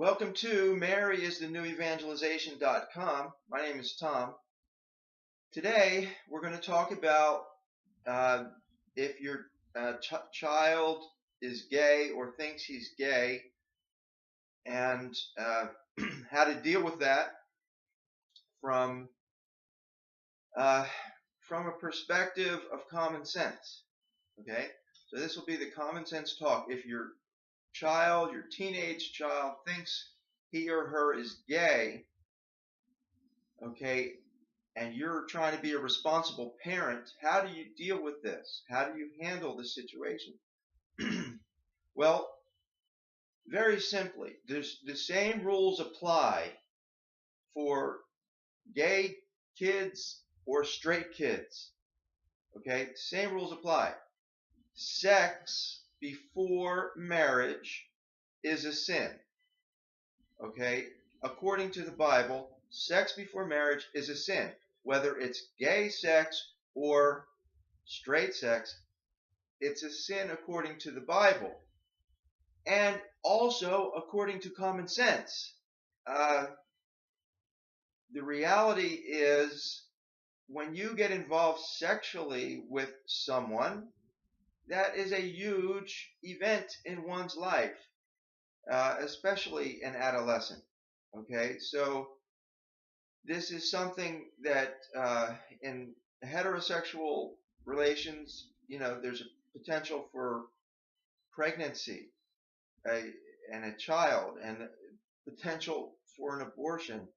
Welcome to maryisthenewEvangelization.com. My name is Tom. Today we're going to talk about if your child is gay or thinks he's gay, and how to deal with that from a perspective of common sense. Okay, so this will be the common sense talk. If your teenage child thinks he or her is gay, okay, and you're trying to be a responsible parent, how do you deal with this? How do you handle the situation? Well, very simply, the same rules apply for gay kids or straight kids. Okay, same rules apply. Sex before marriage is a sin. Okay, according to the Bible, sex before marriage is a sin. Whether it's gay sex or straight sex, it's a sin according to the Bible, and also according to common sense. The reality is, when you get involved sexually with someone, that is a huge event in one's life, especially an adolescent. Okay, so this is something that in heterosexual relations, there's a potential for pregnancy and a child, and potential for an abortion.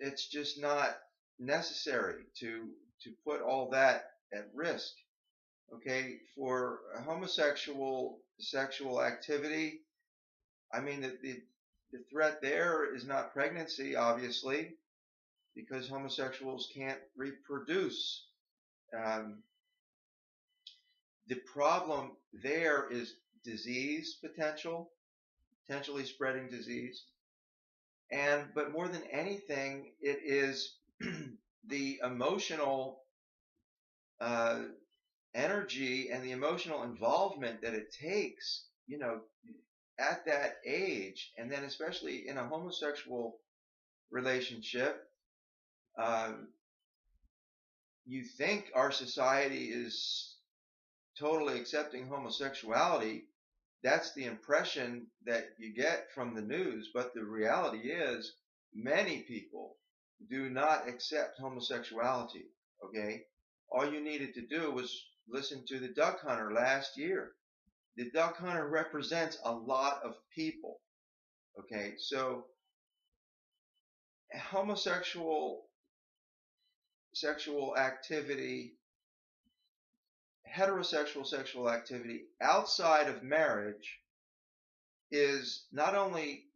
It's just not necessary to put all that at risk. Okay, for homosexual sexual activity, I mean, the threat there is not pregnancy, obviously, because homosexuals can't reproduce. The problem there is disease potentially spreading disease. But more than anything, it is the emotional energy and the emotional involvement that it takes, at that age, and then especially in a homosexual relationship. You think our society is totally accepting homosexuality. That's the impression that you get from the news, but the reality is many people do not accept homosexuality. Okay, all you needed to do was listen to the Duck Hunter last year. The Duck Hunter represents a lot of people. Okay, so homosexual sexual activity, heterosexual sexual activity outside of marriage is not only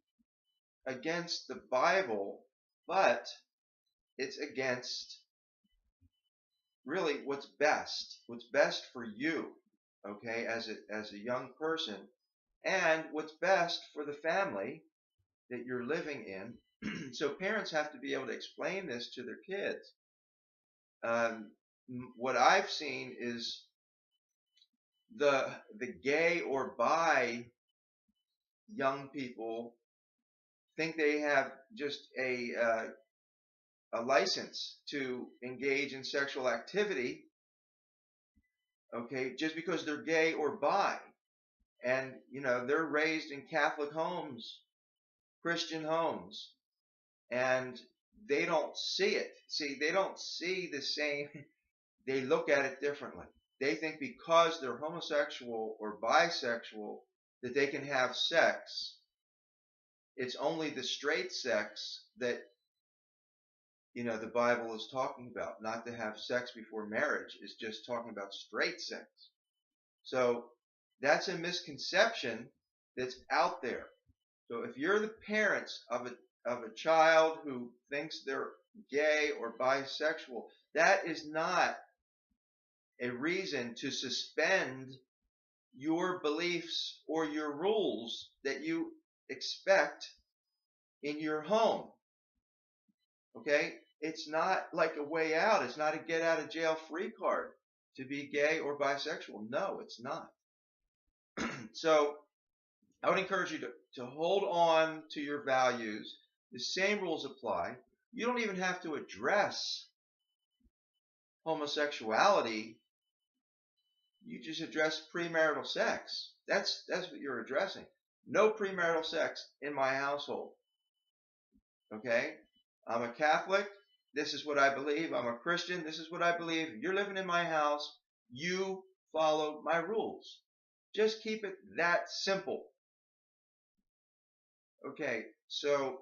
against the Bible, but it's against really what's best for you, okay, as a young person, and what's best for the family that you're living in. So parents have to be able to explain this to their kids. What I've seen is the gay or bi young people think they have just a license to engage in sexual activity, okay, just because they're gay or bi, and they're raised in Catholic homes, Christian homes, and they don't see it. See, they don't see the same. They look at it differently. They think because they're homosexual or bisexual that they can have sex. It's only the straight sex that the Bible is talking about. Not to have sex before marriage is just talking about straight sex. So that's a misconception that's out there. So if you're the parents of a child who thinks they're gay or bisexual, that is not a reason to suspend your beliefs or your rules that you expect in your home. Okay? It's not like a way out. It's not a get out of jail free card to be gay or bisexual. No, it's not. So I would encourage you to hold on to your values. The same rules apply. You don't even have to address homosexuality. You just address premarital sex. That's what you're addressing. No premarital sex in my household. Okay? I'm a Catholic. This is what I believe. I'm a Christian. This is what I believe. You're living in my house. You follow my rules. Just keep it that simple. Okay, so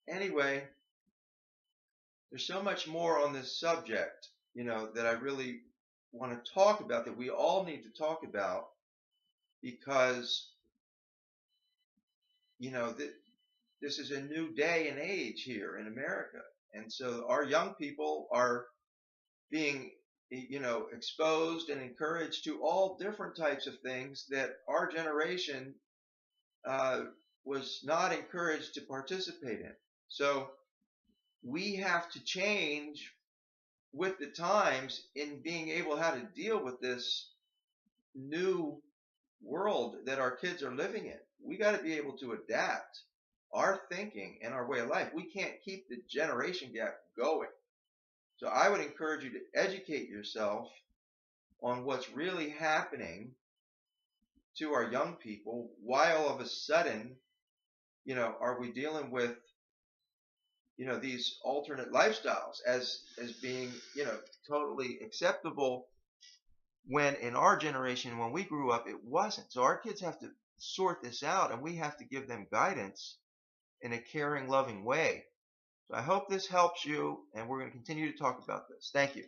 anyway, there's so much more on this subject, that I really want to talk about, that we all need to talk about, because, this is a new day and age here in America. And so our young people are being, exposed and encouraged to all different types of things that our generation was not encouraged to participate in. So we have to change with the times in being able how to deal with this new world that our kids are living in. We got to be able to adapt our thinking and our way of life. We can't keep the generation gap going. So I would encourage you to educate yourself on what's really happening to our young people. Why all of a sudden, are we dealing with, these alternate lifestyles as being, totally acceptable, when in our generation, when we grew up, it wasn't. So our kids have to sort this out, and we have to give them guidance in a caring, loving way. So I hope this helps you, and we're going to continue to talk about this. Thank you.